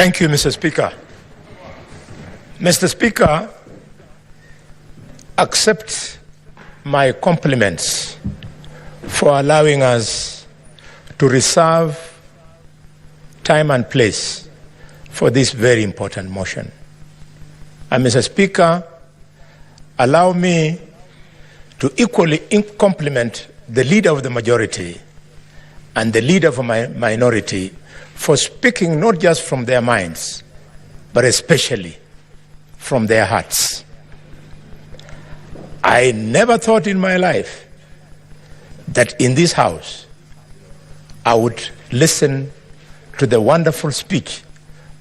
Thank you, Mr. Speaker. Mr. Speaker, accept my compliments for allowing us to reserve time and place for this very important motion. And Mr. Speaker, allow me to equally compliment the leader of the majority and the leader of my minority for speaking not just from their minds, but especially from their hearts. I never thought in my life that in this house I would listen to the wonderful speech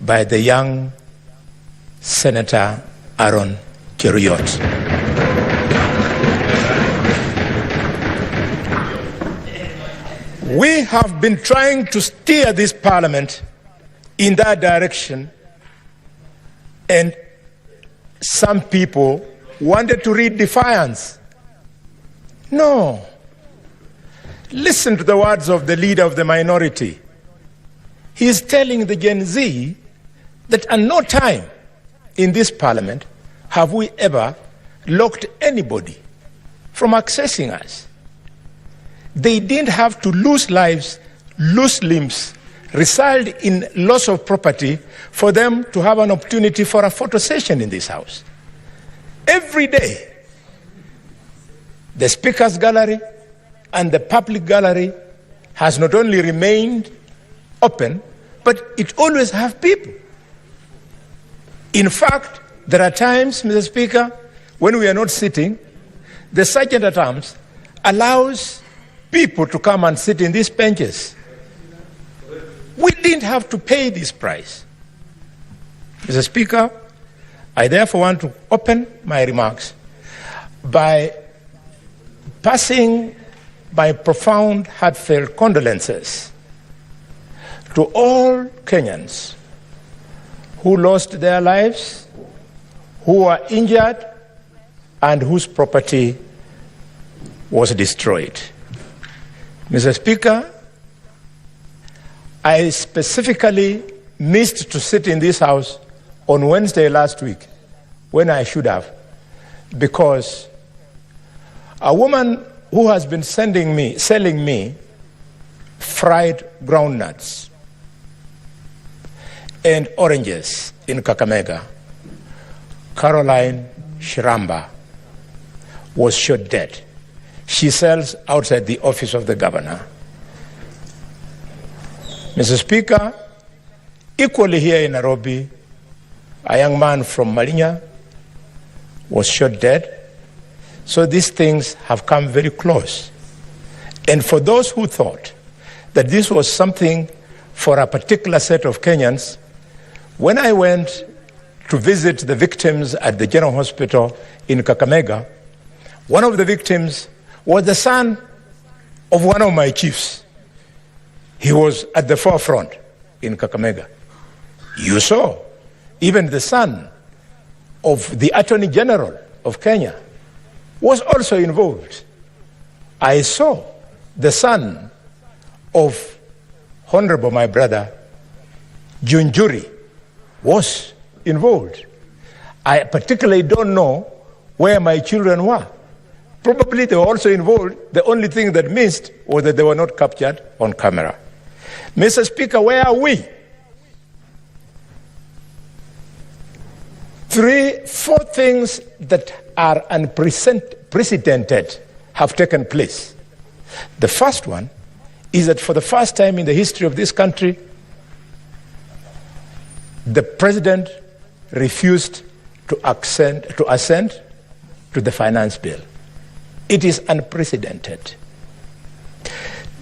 by the young Senator Aaron Cheruiyot. We have been trying to steer this parliament in that direction, and some people wanted to read defiance. No. Listen to the words of the leader of the minority. He is telling the Gen Z that at no time in this parliament have we ever locked anybody from accessing us. They didn't have to lose lives, lose limbs, result in loss of property for them to have an opportunity for a photo session in this house. Every day, the Speaker's Gallery and the public gallery has not only remained open, but it always has people. In fact, there are times, Mr. Speaker, when we are not sitting, the Sergeant at Arms allows people to come and sit in these benches. We didn't have to pay this price. Mr. Speaker, I therefore want to open my remarks by passing my profound, heartfelt condolences to all Kenyans who lost their lives, who were injured, and whose property was destroyed. Mr. Speaker, I specifically missed to sit in this house on Wednesday last week when I should have, because a woman who has been selling me fried groundnuts and oranges in Kakamega, Caroline Shiramba, was shot dead. She sells outside the office of the governor. Mr. Speaker, equally here in Nairobi, a young man from Malinya was shot dead. So these things have come very close. And for those who thought that this was something for a particular set of Kenyans, when I went to visit the victims at the General Hospital in Kakamega, one of the victims was the son of one of my chiefs. He was at the forefront in Kakamega. You saw, even the son of the Attorney General of Kenya was also involved. I saw the son of Honorable my brother Junjuri was involved. I particularly don't know where my children were. Probably they were also involved. The only thing that missed was that they were not captured on camera. Mr. Speaker, where are we? 4 things that are unprecedented have taken place. The first one is that for the first time in the history of this country, the president refused to assent to the finance bill. It is unprecedented.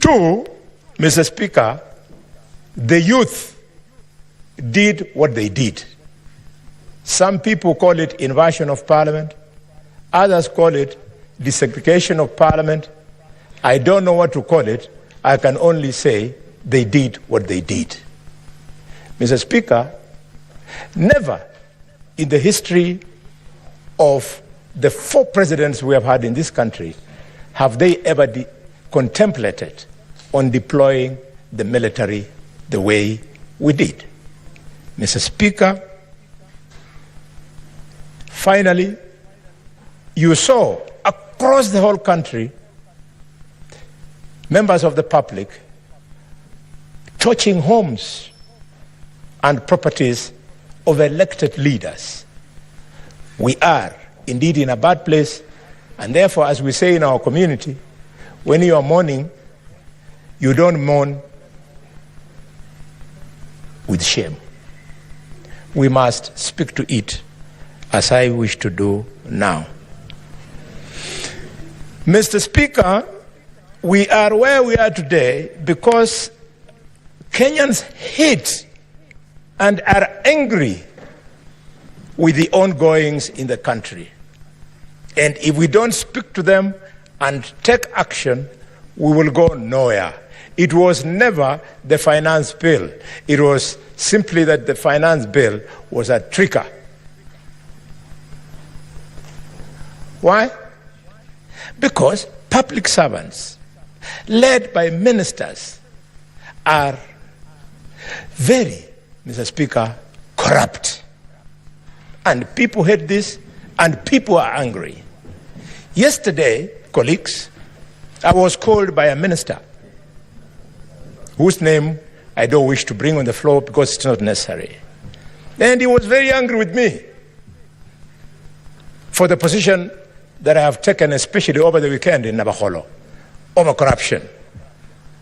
2, Mr. Speaker, the youth did what they did. Some people call it inversion of parliament. Others call it desegregation of parliament. I don't know what to call it. I can only say they did what they did. Mr. Speaker, never in the history of the 4 presidents we have had in this country have they ever contemplated on deploying the military the way we did. Mr. Speaker, finally, you saw across the whole country members of the public torching homes and properties of elected leaders. We are indeed in a bad place, and therefore, as we say in our community, when you are mourning, you don't mourn with shame. We must speak to it, as I wish to do now. Mr. Speaker, we are where we are today because Kenyans hate and are angry with the ongoings in the country. And if we don't speak to them and take action, we will go nowhere. It was never the finance bill. It was simply that the finance bill was a trigger. Why? Because public servants, led by ministers, are very, Mr. Speaker, corrupt. And people hate this, and people are angry. Yesterday, colleagues, I was called by a minister whose name I don't wish to bring on the floor because it's not necessary. And he was very angry with me for the position that I have taken, especially over the weekend in Nabaholo, over corruption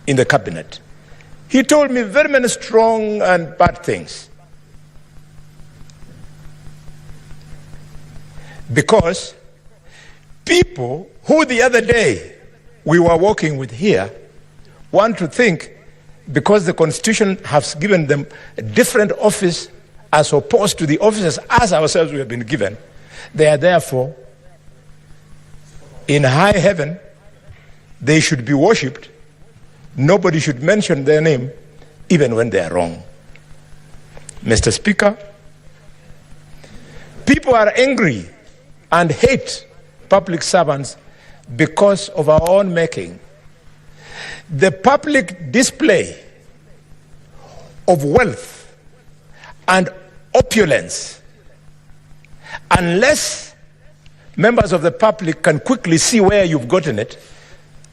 in the cabinet. He told me very many strong and bad things. Because people who the other day we were working with here want to think because the Constitution has given them a different office as opposed to the offices as ourselves we have been given, they are therefore in high heaven, they should be worshipped. Nobody should mention their name, even when they are wrong. Mr. Speaker, people are angry and hate public servants because of our own making. The public display of wealth and opulence, unless members of the public can quickly see where you've gotten it,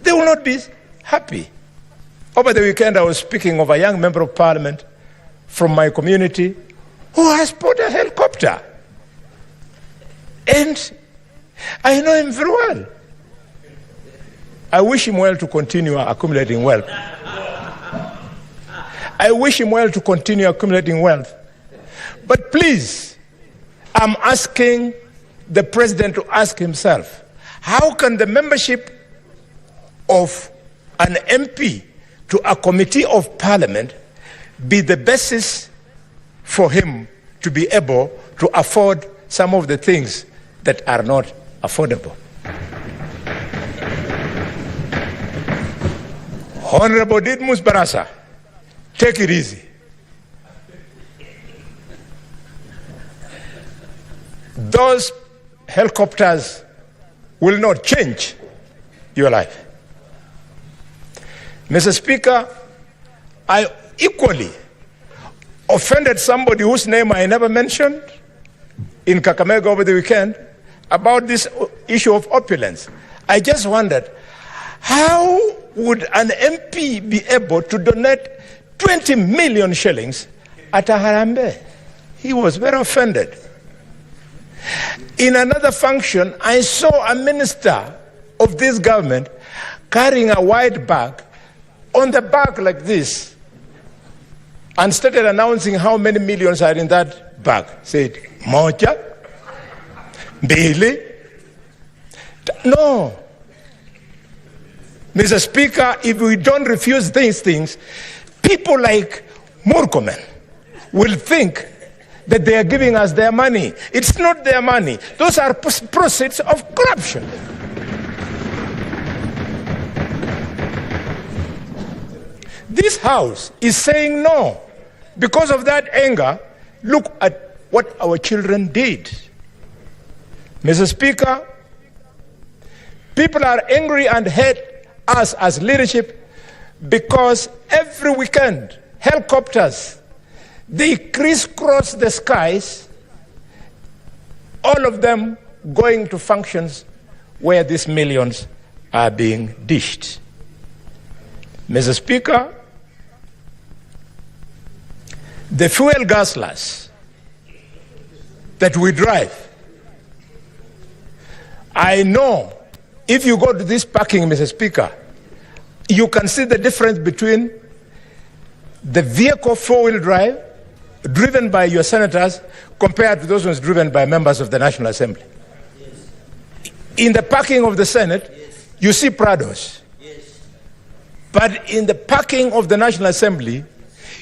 they will not be happy. Over the weekend, I was speaking of a young member of parliament from my community who has bought a helicopter. And I know him very well. I wish him well to continue accumulating wealth. I wish him well to continue accumulating wealth. But please, I'm asking the president to ask himself, how can the membership of an MP to a committee of parliament be the basis for him to be able to afford some of the things that are not affordable? Honorable Didmus Barasa, take it easy. Those helicopters will not change your life. Mr. Speaker, I equally offended somebody whose name I never mentioned in Kakamega over the weekend about this issue of opulence. I just wondered, how would an MP be able to donate 20 million shillings at a Harambe? He was very offended. In another function, I saw a minister of this government carrying a white bag, on the back like this, and started announcing how many millions are in that bag. Said, Moja, Bailey. No. Mr. Speaker, if we don't refuse these things, people like Murkomen will think that they are giving us their money. It's not their money. Those are proceeds of corruption. This House is saying no. Because of that anger, look at what our children did. Mr. Speaker, people are angry and hate us as leadership because every weekend, helicopters They crisscross the skies, all of them going to functions where these millions are being dished. Mr. Speaker, the fuel guzzlers that we drive, I know if you go to this parking, Mr. Speaker, you can see the difference between the vehicle four-wheel drive driven by your senators compared to those ones driven by members of the National Assembly. In the parking of the Senate, you see Prados. But in the parking of the National Assembly,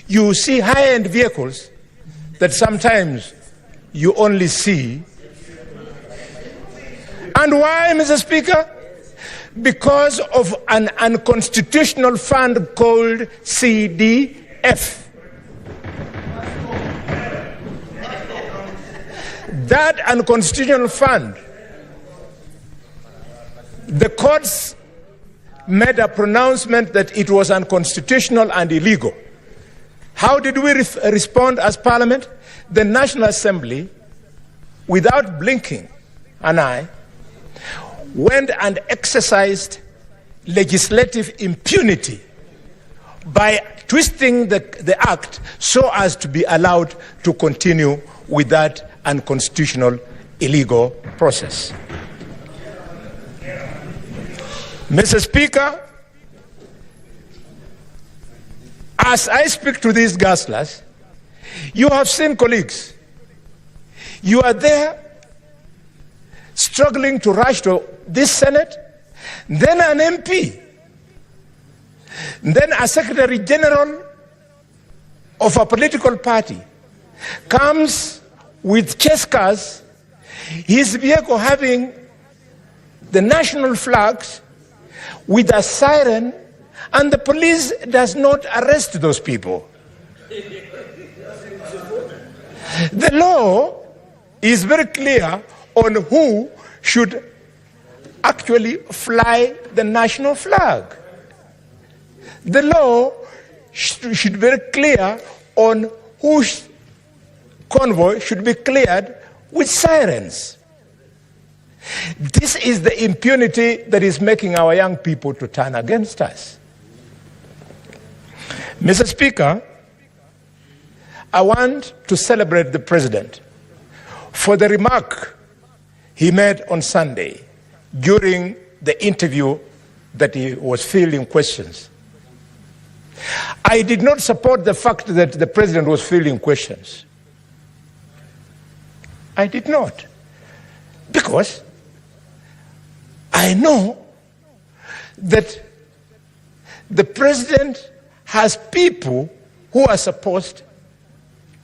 you see high-end vehicles that sometimes you only see. And why, Mr. Speaker? Because of an unconstitutional fund called CDF. That unconstitutional fund, the courts made a pronouncement that it was unconstitutional and illegal. How did we respond as Parliament? The National Assembly, without blinking an eye, went and exercised legislative impunity by twisting the act so as to be allowed to continue with that unconstitutional, illegal process. Mr. Speaker, as I speak to these guzzlers, you have seen colleagues. You are there struggling to rush to this Senate, then an MP, then a Secretary General of a political party comes with chase cars, his vehicle having the national flags with a siren, and the police does not arrest those people. The law is very clear on who should actually fly the national flag. The law should be very clear on whose convoy should be cleared with sirens. This is the impunity that is making our young people to turn against us. Mr. Speaker, I want to celebrate the President for the remark he made on Sunday during the interview that he was fielding questions. I did not support the fact that the President was fielding questions. I did not. Because I know that the President has people who are supposed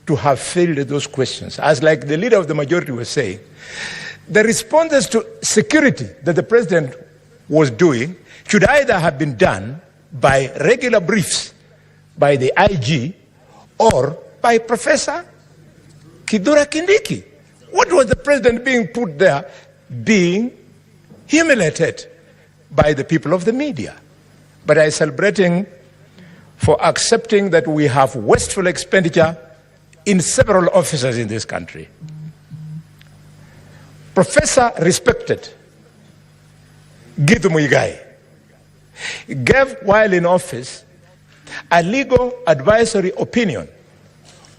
to have fielded those questions. As like the leader of the majority was saying, the responses to security that the President was doing should either have been done by regular briefs by the IG or by Professor Kidura Kindiki. What was the President being put there being humiliated by the people of the media? But I celebrate him for accepting that we have wasteful expenditure in several offices in this country. Professor respected Githu Muigai gave, while in office, a legal advisory opinion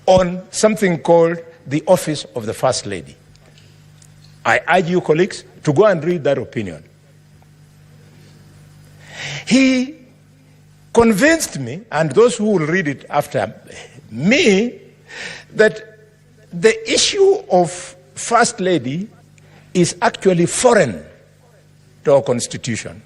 on something called the Office of the First Lady. I urge you, colleagues, to go and read that opinion. He convinced me, and those who will read it after me, that the issue of First Lady is actually foreign to our Constitution.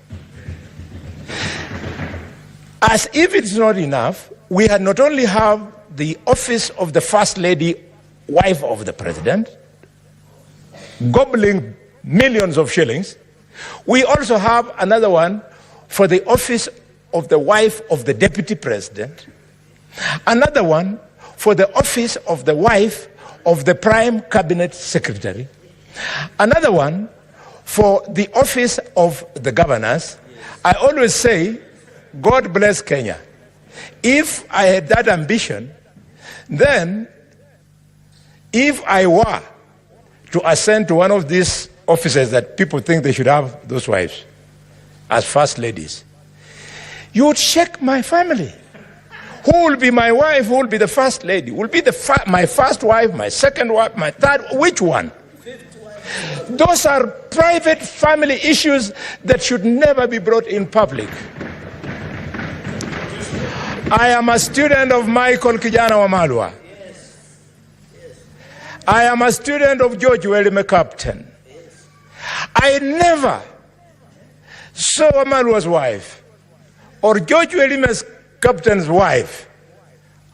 As if it's not enough, we had not only have the Office of the First Lady, wife of the President, gobbling millions of shillings, we also have another one for the Office of the wife of the Deputy President, another one for the Office of the wife of the Prime Cabinet Secretary, another one for the Office of the Governors. I always say, God bless Kenya. If I had that ambition, Then, if I were to ascend to one of these offices that people think they should have those wives as first ladies, you would check my family. Who will be my wife? Who will be the first lady? Will be my first wife, my second wife, my third? Which one? Those are private family issues that should never be brought in public. I am a student of Michael Kijana Wamalwa. I am a student of George Welime Captain. I never saw Wamalwa's wife or George Welime's Captain's wife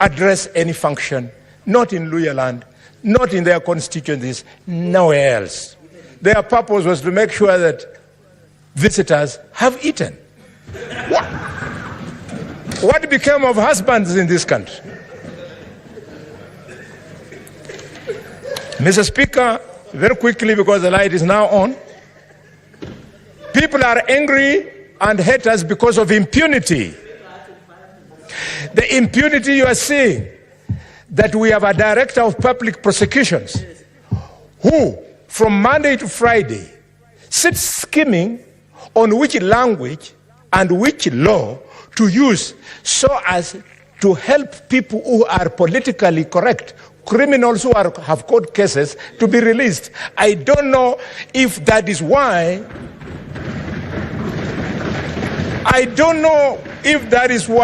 address any function, not in Luhya land, not in their constituencies, nowhere else. Their purpose was to make sure that visitors have eaten. What became of husbands in this country? Mr. Speaker, very quickly, because the light is now on, people are angry and hate us because of impunity. The impunity you are seeing, that we have a director of public prosecutions who, from Monday to Friday, sits scheming on which language and which law to use so as to help people who are politically correct, criminals who have court cases, to be released. I don't know if that is why. I don't know if that is why.